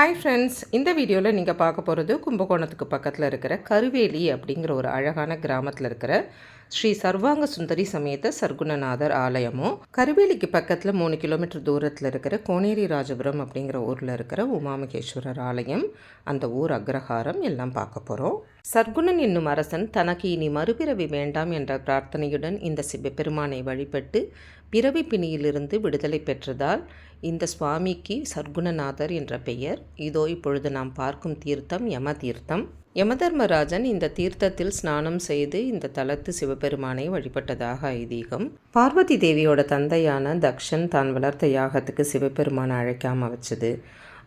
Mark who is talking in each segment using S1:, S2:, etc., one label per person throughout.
S1: Hi friends, இந்த வீடியோவில் நீங்கள் பார்க்க போகிறது கும்பகோணத்துக்கு பக்கத்தில் இருக்கிற கருவேலி அப்படிங்கிற ஒரு அழகான கிராமத்தில் இருக்கிற ஸ்ரீ சர்வாங்க சுந்தரி சமேத சர்க்குணநாதர் ஆலயமும், கருவேலிக்கு பக்கத்தில் 3 கிலோமீட்டர் தூரத்தில் இருக்கிற கோனேரி ராஜபுரம் அப்படிங்கிற ஊரில் இருக்கிற உமாமகேஸ்வரர் ஆலயம், அந்த ஊர் அக்ரஹாரம் எல்லாம் பார்க்க போகிறோம். சர்க்குணன் என்னும் அரசன் தனக்கு இனி மறுபிறவி வேண்டாம் என்ற பிரார்த்தனையுடன் இந்த சிவபெருமானை வழிபட்டு பிறவி பிணியிலிருந்து விடுதலை பெற்றதால் இந்த சுவாமிக்கு சர்க்குணநாதர் என்ற பெயர். இதோ இப்பொழுது நாம் பார்க்கும் தீர்த்தம் யம தீர்த்தம். யமதர்மராஜன் இந்த தீர்த்தத்தில் ஸ்நானம் செய்து இந்த தலத்து சிவபெருமானை வழிபட்டதாக ஐதீகம். பார்வதி தேவியோட தந்தையான தக்ஷன் தான் வளர்த்த யாகத்துக்கு சிவபெருமானை அழைக்காமல் வச்சது.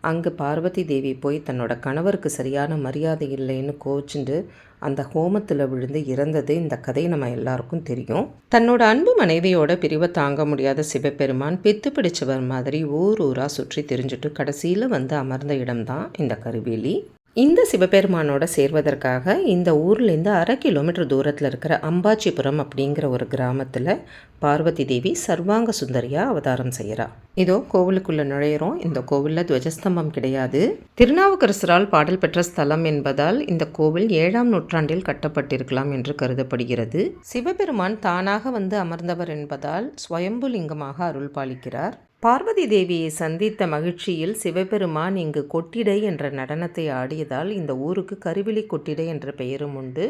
S1: அங்கு பார்வதி தேவி போய் தன்னோட கணவருக்கு சரியான மரியாதை இல்லைன்னு கோச்சிண்டு அந்த ஹோமத்தில் விழுந்து இறந்தது இந்த கதை நம்ம எல்லாருக்கும் தெரியும். தன்னோட அன்பு மனைவியோட பிரிவை தாங்க முடியாத சிவபெருமான் பித்து பிடிச்சவர் மாதிரி ஊராக சுற்றி திரிஞ்சுட்டு கடைசியில் வந்து அமர்ந்த இடம்தான் இந்த கருவேலி. இந்த சிவபெருமானோட சேர்வதற்காக இந்த ஊர்லேருந்து 1/2 கிலோமீட்டர் தூரத்தில் இருக்கிற அம்பாச்சிபுரம் அப்படிங்கிற ஒரு கிராமத்தில் பார்வதி தேவி சர்வாங்க சுந்தரியாக அவதாரம் செய்கிறா. இதோ கோவிலுக்குள்ளே நுழையிறோம். இந்த கோவிலில் துவஜஸ்தம்பம் கிடையாது. திருநாவுக்கரசரால் பாடல் பெற்ற ஸ்தலம் என்பதால் இந்த கோவில் 7ஆம் நூற்றாண்டில் கட்டப்பட்டிருக்கலாம் என்று கருதப்படுகிறது. சிவபெருமான் தானாக வந்து அமர்ந்தவர் என்பதால் ஸ்வயம்புலிங்கமாக அருள் பாலிக்கிறார். பார்வதி தேவியை சந்தித்த மகிழ்ச்சியில் சிவபெருமான் இங்கு கொட்டிடை என்ற நடனத்தை ஆடியதால் இந்த ஊருக்கு கருவிலி கொட்டிடை என்ற பெயரும் உண்டு.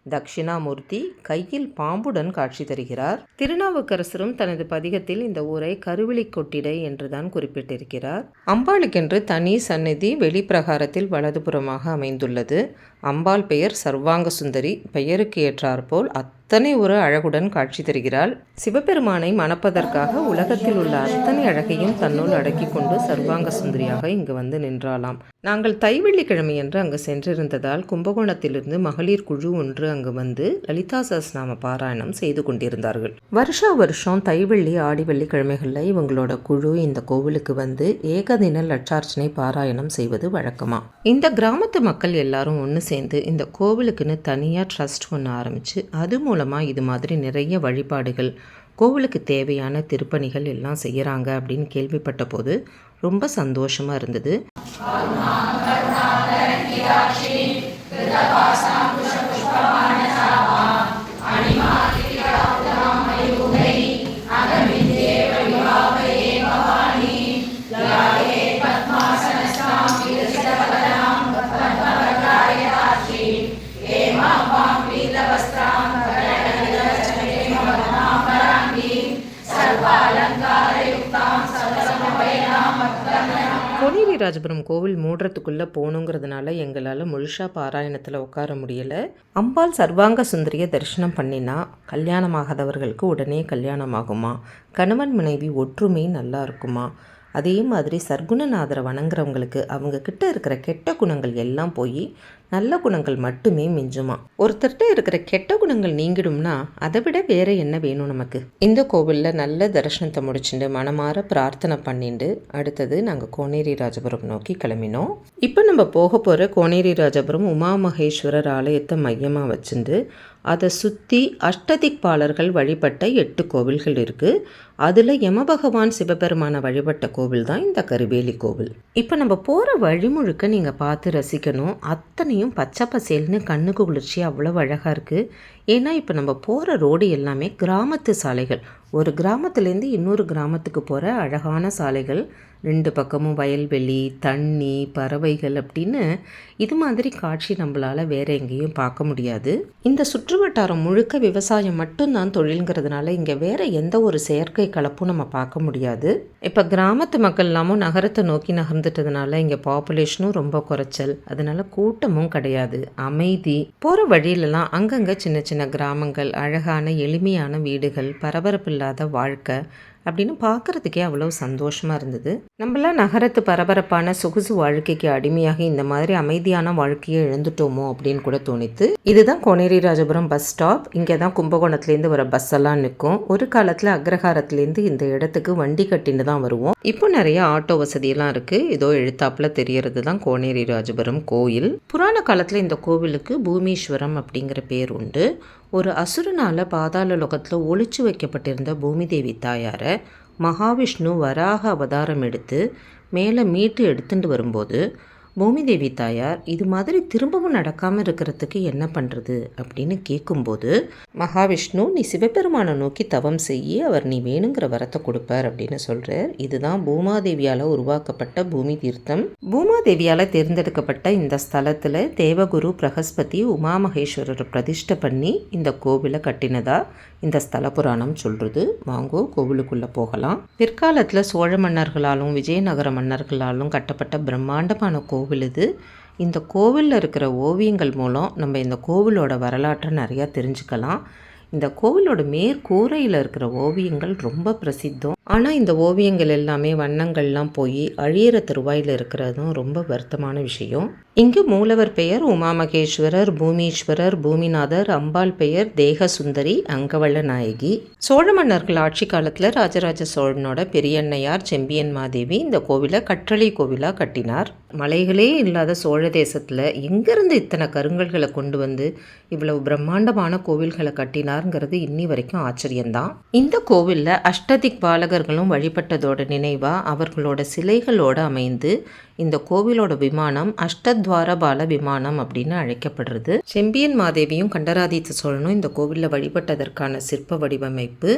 S1: தட்சிணாமூர்த்தி கையில் பாம்புடன் காட்சி தருகிறார். திருநாவுக்கரசரும் தனது பதிகத்தில் இந்த ஊரை கருவிலி கொட்டிடை என்றுதான் குறிப்பிட்டிருக்கிறார். அம்பாளுக்கென்று தனி சந்நிதி வெளிப்பிரகாரத்தில் வலதுபுறமாக அமைந்துள்ளது. அம்பாள் பெயர் சர்வாங்க சுந்தரி. பெயருக்கு ஏற்றாற்போல் அத்தனை ஒரு அழகுடன் காட்சி தருகிறாள். சிவபெருமானை மணப்பதற்காக உலகத்தில் உள்ள அத்தனை அழகையும் தன்னுள் அடக்கி கொண்டு சர்வாங்க சுந்தரியாக இங்கு வந்து நின்றாளாம். நாங்கள் தைவெள்ளிக்கிழமை என்று அங்கு சென்றிருந்ததால் கும்பகோணத்திலிருந்து மகளிர் குழு ஒன்று அங்கு வந்து லலிதா சஹஸ்ரநாம பாராயணம் செய்து கொண்டிருந்தார்கள். வருஷம் தைவெள்ளி ஆடி வெள்ளிக்கிழமைகளில் இவங்களோட குழு இந்த கோவிலுக்கு வந்து ஏகதின லட்சார்ச்சனை பாராயணம் செய்வது வழக்கமா. இந்த கிராமத்து மக்கள் எல்லாரும் ஒன்று சேர்ந்து இந்த கோவிலுக்குன்னு தனியாக ட்ரஸ்ட் ஒன்று ஆரம்பித்து அது மூலமாக இது மாதிரி நிறைய வழிபாடுகள், கோவிலுக்கு தேவையான திருப்பணிகள் எல்லாம் செய்கிறாங்க அப்படின்னு கேள்விப்பட்ட போது ரொம்ப சந்தோஷமாக இருந்தது. கோனேரி ராஜபுரம் கோவில் மூடுறதுக்குள்ளே போகணுங்கிறதுனால எங்களால் முழுசாக பாராயணத்தில் உட்கார முடியலை. அம்பாள் சர்வாங்க சுந்தரியை தரிசனம் பண்ணினா கல்யாணமாகாதவர்களுக்கு உடனே கல்யாணம் ஆகுமா, கணவன் மனைவி ஒற்றுமை நல்லா இருக்குமா, அதே மாதிரி சர்க்குணநாதரை வணங்குறவங்களுக்கு அவங்க கிட்ட இருக்கிற கெட்ட குணங்கள் எல்லாம் போய் நல்ல குணங்கள் மட்டுமே மிஞ்சுமா. ஒருத்தர்கிட்ட இருக்கிற கெட்ட குணங்கள் நீங்கிடும்னா அதை விட வேற என்ன வேணும் நமக்கு. இந்த கோவிலில் நல்ல தரிசனத்தை முடிச்சுட்டு மனமாற பிரார்த்தனை பண்ணிட்டு அடுத்தது நாங்கள் கோனேரி ராஜபுரம் நோக்கி கிளம்பினோம். இப்போ நம்ம போக போகிற கோனேரி ராஜபுரம் உமாமகேஸ்வரர் ஆலயத்தை மையமாக வச்சுட்டு அதை சுற்றி அஷ்டதிக்பாலர்கள் வழிபட்ட 8 கோவில்கள் இருக்குது. அதில் யமபகவான் சிவபெருமானை வழிபட்ட கோவில் தான் இந்த கருவேலி கோவில். இப்போ நம்ம போகிற வழிமுழுக்க நீங்கள் பார்த்து ரசிக்கணும். அத்தனையும் பச்சை பசேல்னு கண்ணுக்கு குளிர்ச்சி அவ்வளோ அழகாக இருக்குது. ஏன்னா இப்போ நம்ம போகிற ரோடு எல்லாமே கிராமத்து சாலைகள். ஒரு கிராமத்துலேருந்து இன்னொரு கிராமத்துக்கு போகிற அழகான சாலைகள். 2 பக்கமும் வயல்வெளி, தண்ணி, பறவைகள் அப்படின்னு இது மாதிரி காட்சி நம்மளால் வேறு எங்கேயும் பார்க்க முடியாது. இந்த சுற்று வட்டாரம் முழுக்க விவசாயம் மட்டும்தான் தொழில்ங்கிறதுனால இங்கே வேறு எந்த ஒரு செயற்கை கலப்பும் நம்ம பார்க்க முடியாது. இப்போ கிராமத்து மக்கள் எல்லாமும் நகரத்தை நோக்கி நகர்ந்துட்டதுனால இங்கே பாப்புலேஷனும் ரொம்ப குறைச்சல். அதனால கூட்டமும் கிடையாது, அமைதி. போகிற வழியிலலாம் அங்கங்கே சின்ன சின்ன கிராமங்கள், அழகான எளிமையான வீடுகள், பரபரப்பு இல்லாத வாழ்க்கை அப்படின்னு பார்க்குறதுக்கே அவ்வளோ சந்தோஷமாக இருந்தது. நம்மளாம் நகரத்து பரபரப்பான சொகுசு வாழ்க்கைக்கு அடிமையாகி இந்த மாதிரி அமைதியான வாழ்க்கையை இழந்துட்டோமோ அப்படின்னு கூட தோணித்து. இதுதான் கோனேரி ராஜபுரம் பஸ் ஸ்டாப். இங்கே தான் கும்பகோணத்துலேருந்து வர பஸ் எல்லாம் நிற்கும். ஒரு காலத்தில் அக்ரஹாரத்துலேருந்து இந்த இடத்துக்கு வண்டி கட்டின்னு தான் வருவோம். இப்போ நிறைய ஆட்டோ வசதியெல்லாம் இருக்குது. இதோ எழுத்தாப்பில் தெரியறது தான் கோனேரி ராஜபுரம் கோயில். புராண காலத்தில் இந்த கோவிலுக்கு பூமீஸ்வரம் அப்படிங்கிற பேர் உண்டு. ஒரு அசுரனால் பாதாள லோகத்தில் ஒளிச்சு வைக்கப்பட்டிருந்த பூமி தேவி தாயாரை மகாவிஷ்ணு வராக அவதாரம் எடுத்து மேலே மீட்டு எடுத்துட்டு வரும்போது பூமி தேவி தாயார் இது மாதிரி திரும்பவும் நடக்காமல் இருக்கிறதுக்கு என்ன பண்ணுறது அப்படின்னு கேட்கும்போது, மகாவிஷ்ணு நீ சிவபெருமானை நோக்கி தவம் செய்யி அவர் நீ வேணுங்கிற வரத்தை கொடுப்பார் அப்படின்னு சொல்கிறார். இதுதான் பூமாதேவியால் உருவாக்கப்பட்ட பூமி தீர்த்தம். பூமாதேவியால் தேர்ந்தெடுக்கப்பட்ட இந்த ஸ்தலத்தில் தேவகுரு பிரகஸ்பதி உமாமகேஸ்வரரை பிரதிஷ்டை பண்ணி இந்த கோவிலை கட்டினதா இந்த ஸ்தல புராணம் சொல்கிறது. வாங்கோ கோவிலுக்குள்ளே போகலாம். பிற்காலத்தில் சோழ மன்னர்களாலும் விஜயநகர மன்னர்களாலும் கட்டப்பட்ட பிரம்மாண்டமான கோவில் இது. இந்த கோவிலில் இருக்கிற ஓவியங்கள் மூலம் நம்ம இந்த கோவிலோட வரலாற்றை நிறையா தெரிஞ்சுக்கலாம். இந்த கோவிலோட மேற்கூரையில் இருக்கிற ஓவியங்கள் ரொம்ப பிரசித்தம். ஆனால் இந்த ஓவியங்கள் எல்லாமே வண்ணங்கள்லாம் போய் அழியிற தருவாயில் இருக்கிறதும் ரொம்ப வருத்தமான விஷயம். இங்கு மூலவர் பெயர் உமாமகேஸ்வரர், பூமீஸ்வரர், பூமிநாதர், அம்பாள் பெயர் தேகசுந்தரி, அங்கவள்ள நாயகி. சோழ மன்னர்கள் ஆட்சி காலத்தில் ராஜராஜ சோழனோட பெரியண்ணையார் செம்பியன் மாதேவி இந்த கோவிலை கற்றளை கோவிலாக கட்டினார். மலைகளே இல்லாத சோழ தேசத்தில் எங்கேருந்து இத்தனை கருங்கல்களை கொண்டு வந்து இவ்வளவு பிரம்மாண்டமான கோவில்களை கட்டினார்ங்கிறது இன்னி வரைக்கும் ஆச்சரியம்தான். இந்த கோவிலில் அஷ்டதிக் பாலகர்களும் வழிபட்டதோட நினைவாக அவர்களோட சிலைகளோடு அமைந்து இந்த கோவிலோட விமானம் அஷ்டத்வார பால விமானம் அப்படின்னு அழைக்கப்படுறது. செம்பியன் மாதேவியும் கண்டராதித்த சோழனும் இந்த கோவிலில் வழிபட்டதற்கான சிற்ப வடிவமைப்பு,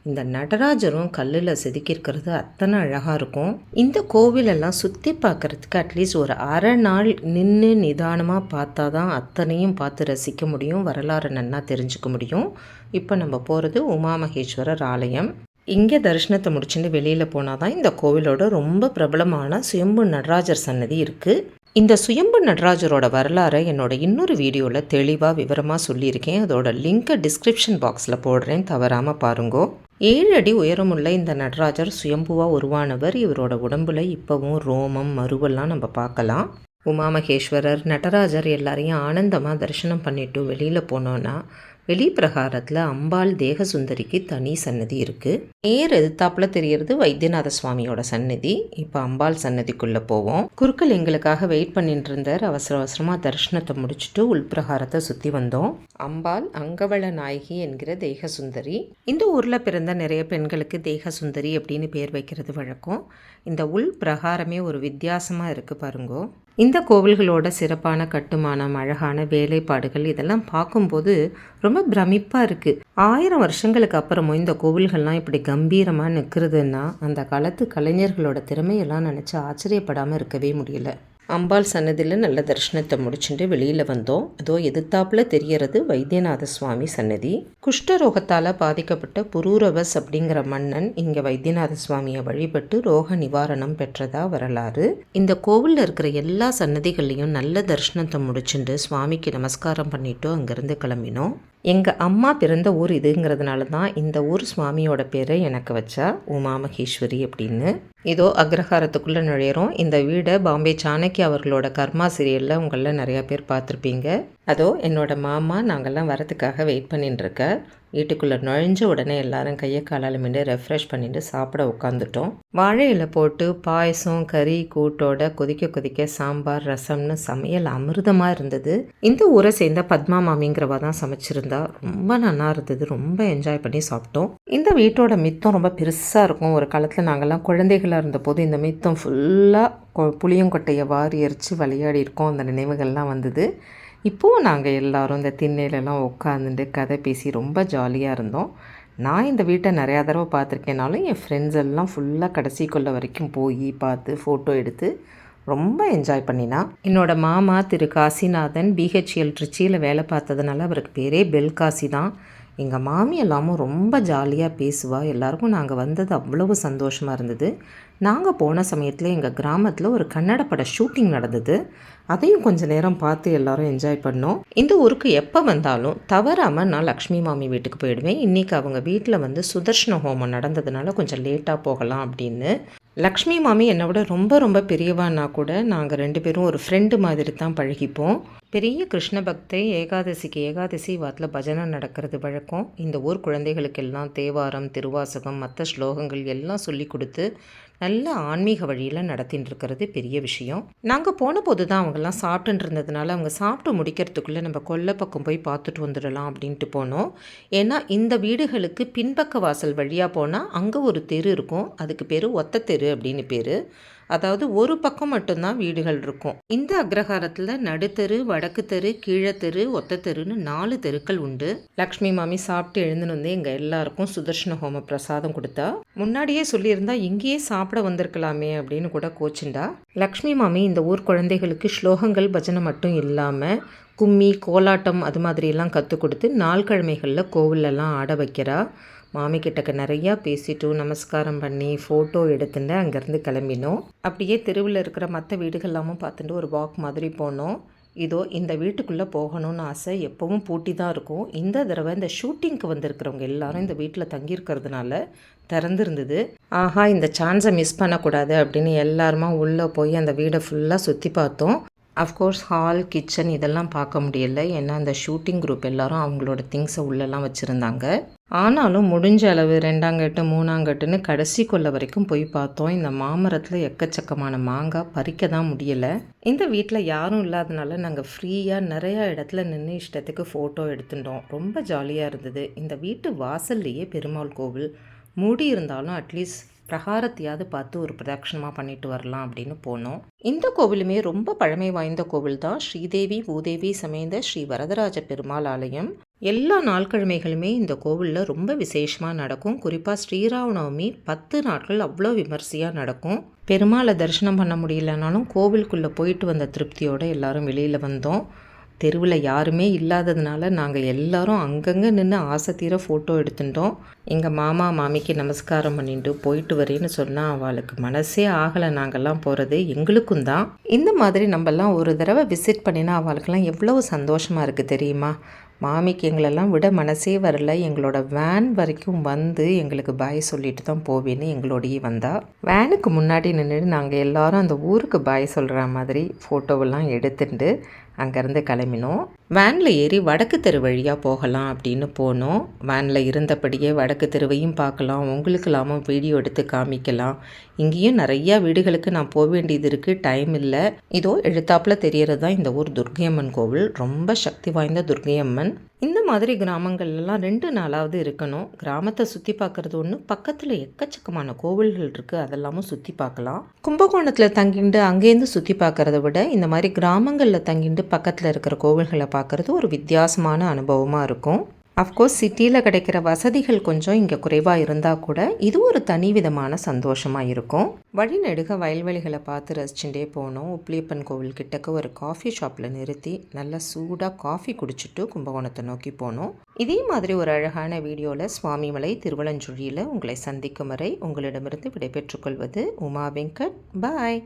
S1: இந்த நடராஜரும் கல்லில் செதுக்கியிருக்கிறது அத்தனை அழகாக இருக்கும். இந்த கோவிலெல்லாம் சுற்றி பார்க்குறதுக்கு அட்லீஸ்ட் ஒரு அரை நாள் நின்று நிதானமாக பார்த்தா தான் அத்தனையும் பார்த்து ரசிக்க முடியும், வரலாறு நன்னா தெரிஞ்சுக்க முடியும். இப்போ நம்ம போகிறது உமாமகேஸ்வரர் ஆலயம். இங்கே தரிசனத்தை முடிச்சுட்டு வெளியில் போனால் தான் இந்த கோவிலோட ரொம்ப பிரபலமான சுயம்பு நடராஜர் சன்னதி இருக்குது. இந்த சுயம்பு நடராஜரோட வரலாறை என்னோட இன்னொரு வீடியோவில் தெளிவாக விவரமாக சொல்லியிருக்கேன். அதோட லிங்க்கை டிஸ்கிரிப்ஷன் பாக்ஸில் போடுறேன், தவறாமல் பாருங்கோ. 7 அடி உயரமுள்ள இந்த நடராஜர் சுயம்புவாக உருவானவர். இவரோட உடம்புல இப்போவும் ரோமம் மருவெல்லாம் நம்ம பார்க்கலாம். உமாமகேஸ்வரர் நடராஜர் எல்லாரையும் ஆனந்தமாக தரிசனம் பண்ணிவிட்டு வெளியில் போனோன்னா வெளிப்பிரகாரத்தில் அம்பாள் தேகசுந்தரிக்கு தனி சன்னதி இருக்குது. நேர் எதிர்த்தாப்பில் தெரியறது வைத்தியநாத சுவாமியோட சன்னதி. இப்போ அம்பாள் சன்னதிக்குள்ளே போவோம். குருக்கள் எங்களுக்காக வெயிட் பண்ணிட்டு இருந்தார். அவசர அவசரமாக தரிசனத்தை முடிச்சுட்டு உள்பிரகாரத்தை சுற்றி வந்தோம். அம்பாள் அங்கவள நாயகி என்கிற தேகசுந்தரி. இந்த ஊரில் பிறந்த நிறைய பெண்களுக்கு தேகசுந்தரி அப்படின்னு பேர் வைக்கிறது வழக்கம். இந்த உள் பிரகாரமே ஒரு வித்தியாசமாக இருக்குது பாருங்கோ. இந்த கோவில்களோட சிறப்பான கட்டுமானம், அழகான வேலைப்பாடுகள் இதெல்லாம் பார்க்கும்போது ரொம்ப பிரமிப்பாக இருக்குது. 1000 வருஷங்களுக்கு அப்புறமும் இந்த கோவில்கள்லாம் இப்படி கம்பீரமாக நிற்கிறதுன்னா அந்த காலத்து கலைஞர்களோட திறமையெல்லாம் நினச்சி ஆச்சரியப்படாமல் இருக்கவே முடியல. அம்பாள் சன்னதியில் நல்ல தரிசனத்தை முடிச்சுட்டு வெளியில் வந்தோம். அதோ எதிர்த்தாப்பில் தெரியறது வைத்தியநாத சுவாமி சன்னதி. குஷ்டரோகத்தால் பாதிக்கப்பட்ட புரூரவஸ் அப்படிங்கிற மன்னன் இங்கே வைத்தியநாத சுவாமியை வழிபட்டு ரோக நிவாரணம் பெற்றதா வரலாறு. இந்த கோவிலில் இருக்கிற எல்லா சன்னதிகள்லையும் நல்ல தரிசனத்தை முடிச்சுட்டு சுவாமிக்கு நமஸ்காரம் பண்ணிவிட்டு அங்கேருந்து கிளம்பினோம். எங்கள் அம்மா பிறந்த ஊர் இதுங்கிறதுனால தான் இந்த ஊர் சுவாமியோட பேரை எனக்கு வச்சா உமாமகேஸ்வரி அப்படின்னு. இதோ அக்ரஹாரத்துக்குள்ளே நுழையிறோம். இந்த வீடை பாம்பே சாணக்கியா அவர்களோட கர்மா சீரியலில் உங்களில் நிறையா பேர் பார்த்துருப்பீங்க. அதோ என்னோட மாமா நாங்கள்லாம் வரத்துக்காக வெயிட் பண்ணிட்டு இருக்க. வீட்டுக்குள்ளே நுழைஞ்ச உடனே எல்லாரும் கையை காலால் மிண்டு ரெஃப்ரெஷ் பண்ணிட்டு சாப்பிட உட்காந்துட்டோம். வாழை இலை போட்டு பாயசம் கறி கூட்டோட கொதிக்க கொதிக்க சாம்பார் ரசம்னு சமையல் அமிர்தமாக இருந்தது. இந்த ஊரை சேர்ந்த பத்மா மாமிங்கிறவா தான் சமைச்சிருந்தா. ரொம்ப நல்லா இருந்தது. ரொம்ப என்ஜாய் பண்ணி சாப்பிட்டோம். இந்த வீட்டோட மித்தம் ரொம்ப பெருசாக இருக்கும். ஒரு காலத்தில் நாங்கள்லாம் குழந்தைகளாக இருந்தபோது இந்த மித்தம் ஃபுல்லாக புளியங்கொட்டையை வாரி எரித்து விளையாடி இருக்கோம். அந்த நினைவுகள்லாம் வந்தது. இப்போது நாங்கள் எல்லோரும் இந்த திண்ணையிலலாம் உட்காந்துட்டு கதை பேசி ரொம்ப ஜாலியாக இருந்தோம். நான் இந்த வீட்டை நிறையா தடவை பார்த்துருக்கேனாலும் என் ஃப்ரெண்ட்ஸ் எல்லாம் ஃபுல்லாக கடைசி கொள்ள வரைக்கும் போய் பார்த்து ஃபோட்டோ எடுத்து ரொம்ப என்ஜாய் பண்ணினா. என்னோட மாமா திரு காசிநாதன் பிஹெச்எல் ட்ரிச்சியில் வேலை பார்த்ததுனால அவருக்கு பேரே பெல்காசி தான். எங்கள் மாமி எல்லாமும் ரொம்ப ஜாலியாக பேசுவா. எல்லாருக்கும் நாங்கள் வந்தது அவ்வளவு சந்தோஷமாக இருந்தது. நாங்கள் போன சமயத்தில் எங்கள் கிராமத்தில் ஒரு கன்னட பட ஷூட்டிங் நடந்தது. அதையும் கொஞ்சம் நேரம் பார்த்து எல்லோரும் என்ஜாய் பண்ணோம். இந்த ஊருக்கு எப்போ வந்தாலும் தவறாமல் நான் லக்ஷ்மி மாமி வீட்டுக்கு போயிடுவேன். இன்றைக்கி அவங்க வீட்டில் வந்து சுதர்ஷன ஹோமம் நடந்ததுனால கொஞ்சம் லேட்டாக போகலாம் அப்படின்னு. லக்ஷ்மி மாமி என்னை விட ரொம்ப ரொம்ப பெரியவான்னா கூட நாங்கள் 2 பேரும் ஒரு ஃப்ரெண்டு மாதிரி தான் பழகிப்போம். பெரிய கிருஷ்ண பக்தை. ஏகாதசிக்கு ஏகாதசி வாரத்தில் பஜனை நடக்கிறது வழக்கம். இந்த ஊர் குழந்தைகளுக்கெல்லாம் தேவாரம், திருவாசகம், மற்ற ஸ்லோகங்கள் எல்லாம் சொல்லி கொடுத்து நல்ல ஆன்மீக வழியில் நடத்தின்னு இருக்கிறது பெரிய விஷயம். நாங்கள் போன போது தான் அவங்கெல்லாம் சாப்பிட்டுன்னு இருந்ததுனால அவங்க சாப்பிட்டு முடிக்கிறதுக்குள்ளே நம்ம கொல்லை பக்கம் போய் பார்த்துட்டு வந்துடலாம் அப்படின்ட்டு போனோம். ஏன்னா இந்த வீடுகளுக்கு பின்பக்க வாசல் வழியாக போனால் அங்கே ஒரு தெரு இருக்கும். அதுக்கு பேர் ஒத்த தெரு அப்படின்னு பேர். அதாவது ஒரு பக்கம் மட்டும்தான் வீடுகள் இருக்கும். இந்த அக்ரஹாரத்தில் நடுத்தெரு, வடக்கு தெரு, கீழத்தெரு, ஒத்த தெருன்னு 4 தெருக்கள் உண்டு. லக்ஷ்மி மாமி சாப்பிட்டு எழுந்துன்னு வந்து எங்கள் எல்லாருக்கும் சுதர்ஷன ஹோம பிரசாதம் கொடுத்தா. முன்னாடியே சொல்லியிருந்தா இங்கேயே சாப்பிட வந்திருக்கலாமே அப்படின்னு கூட கோச்சுண்டா. லக்ஷ்மி மாமி இந்த ஊர் குழந்தைகளுக்கு ஸ்லோகங்கள் பஜனை மட்டும் இல்லாமல் கும்மி, கோலாட்டம் அது மாதிரியெல்லாம் கற்றுக் கொடுத்து நாள்கிழமைகளில் கோவிலெல்லாம் ஆட வைக்கிறா. மாமி கிட்டக்க நிறையா பேசிட்டு நமஸ்காரம் பண்ணி ஃபோட்டோ எடுத்துட்டு அங்கேருந்து கிளம்பினோம். அப்படியே தெருவில் இருக்கிற மற்ற வீடுகள்லாமும் பார்த்துட்டு ஒரு வாக் மாதிரி போனோம். இதோ இந்த வீட்டுக்குள்ளே போகணும்னு ஆசை, எப்போவும் பூட்டி தான் இருக்கும். இந்த தடவை இந்த ஷூட்டிங்க்கு வந்திருக்கிறவங்க எல்லாரும் இந்த வீட்டில் தங்கியிருக்கிறதுனால திறந்துருந்தது. ஆஹா, இந்த சான்ஸை மிஸ் பண்ணக்கூடாது அப்படின்னு எல்லாருமா உள்ளே போய் அந்த வீடை ஃபுல்லாக சுற்றி பார்த்தோம். அஃப்கோர்ஸ் ஹால், கிச்சன் இதெல்லாம் பார்க்க முடியலை. ஏன்னா அந்த ஷூட்டிங் குரூப் எல்லாரும் அவங்களோட திங்ஸை உள்ளெல்லாம் வச்சுருந்தாங்க. ஆனாலும் முடிஞ்ச அளவு 2ஆங்கட்டு 3ஆங்கட்டுன்னு கடைசி கொல்லை வரைக்கும் போய் பார்த்தோம். இந்த மாமரத்தில் எக்கச்சக்கமான மாங்காய் பறிக்க தான் முடியலை. இந்த வீட்டில் யாரும் இல்லாதனால நாங்கள் ஃப்ரீயாக நிறையா இடத்துல நின்று இஷ்டத்துக்கு ஃபோட்டோ எடுத்துட்டோம். ரொம்ப ஜாலியாக இருந்தது. இந்த வீட்டு வாசல்லையே பெருமாள் கோவில் மூடி இருந்தாலும் அட்லீஸ்ட் பிரகாரத்தையாவது பார்த்து ஒரு பிரதட்சணமாக பண்ணிட்டு வரலாம் அப்படின்னு போனோம். இந்த கோவிலுமே ரொம்ப பழமை வாய்ந்த கோவில் தான். ஸ்ரீதேவி பூதேவி சமேத ஸ்ரீ வரதராஜ பெருமாள் ஆலயம். எல்லா நாள்கிழமைகளுமே இந்த கோவிலில் ரொம்ப விசேஷமாக நடக்கும். குறிப்பாக ஸ்ரீராமநவமி 10 நாட்கள் அவ்வளோ விமர்சையாக நடக்கும். பெருமாளை தரிசனம் பண்ண முடியலனாலும் கோவிலுக்குள்ளே போயிட்டு வந்த திருப்தியோடு எல்லாரும் வெளியில் வந்தோம். தெருவில் யாருமே இல்லாததுனால நாங்கள் எல்லாரும் அங்கங்கே நின்று ஆசை தீர ஃபோட்டோ எடுத்துட்டோம். எங்கள் மாமா மாமிக்கு நமஸ்காரம் பண்ணிட்டு போயிட்டு வரேன்னு சொன்னால் அவளுக்கு மனசே ஆகலை நாங்கள்லாம் போகிறது. எங்களுக்கும் தான் இந்த மாதிரி நம்மலாம் ஒரு தடவை விசிட் பண்ணினா அவளுக்கெல்லாம் எவ்வளவு சந்தோஷமாக இருக்குது தெரியுமா. மாமிக்கு எங்களெல்லாம் விட மனசே வரல. எங்களோட வேன் வரைக்கும் வந்து எங்களுக்கு பாய் சொல்லிட்டு தான் போவேன்னு எங்களோடையே வந்தா. வேனுக்கு முன்னாடி நின்று நாங்கள் எல்லாரும் அந்த ஊருக்கு பாய் சொல்கிற மாதிரி ஃபோட்டோவெல்லாம் எடுத்துட்டு அங்கேருந்து கிளம்பினோம். வேனில் ஏறி வடக்கு தெரு வழியாக போகலாம் அப்படின்னு போனோம். வேனில் இருந்தபடியே வடக்கு தெருவையும் பார்க்கலாம், உங்களுக்கெல்லாமும் வீடியோ எடுத்து காமிக்கலாம். இங்கேயும் நிறையா வீடுகளுக்கு நான் போக வேண்டியது இருக்குது, டைம் இல்லை. இதோ எழுத்தாப்பில் தெரியறது தான் இந்த ஊர் துர்க்கையம்மன் கோவில். ரொம்ப சக்தி வாய்ந்த துர்க்கையம்மன். இந்த மாதிரி கிராமங்கள்லாம் 2 நாளாவது இருக்கணும். கிராமத்தை சுற்றி பார்க்குறது ஒன்று, பக்கத்தில் எக்கச்சக்கமான கோவில்கள் இருக்குது, அதெல்லாமும் சுற்றி பார்க்கலாம். கும்பகோணத்தில் தங்கிட்டு அங்கேருந்து சுற்றி பார்க்குறத விட இந்த மாதிரி கிராமங்களில் தங்கிட்டு பக்கத்தில் இருக்கிற கோவில்களை பார்க்குறது ஒரு வித்தியாசமான அனுபவமாக இருக்கும். அஃப்கோர்ஸ் சிட்டியில் கிடைக்கிற வசதிகள் கொஞ்சம் இங்கே குறைவாக இருந்தால் கூட இது ஒரு தனி விதமான சந்தோஷமாக இருக்கும். வழிநெடுக வயல்வெளிகளை பார்த்து ரசிச்சுட்டே போனோம். உப்பிலியப்பன் கோவில் கிட்டக்க ஒரு காஃபி ஷாப்பில் நிறுத்தி நல்லா சூடாக காஃபி குடிச்சிட்டு கும்பகோணத்தை நோக்கி போனோம். இதே மாதிரி ஒரு அழகான வீடியோவில் சுவாமிமலை திருவலஞ்சுழியில் உங்களை சந்திக்கும் வரை உங்களிடமிருந்து விடைபெற்றுக்கொள்வது உமா வெங்கட். பாய்.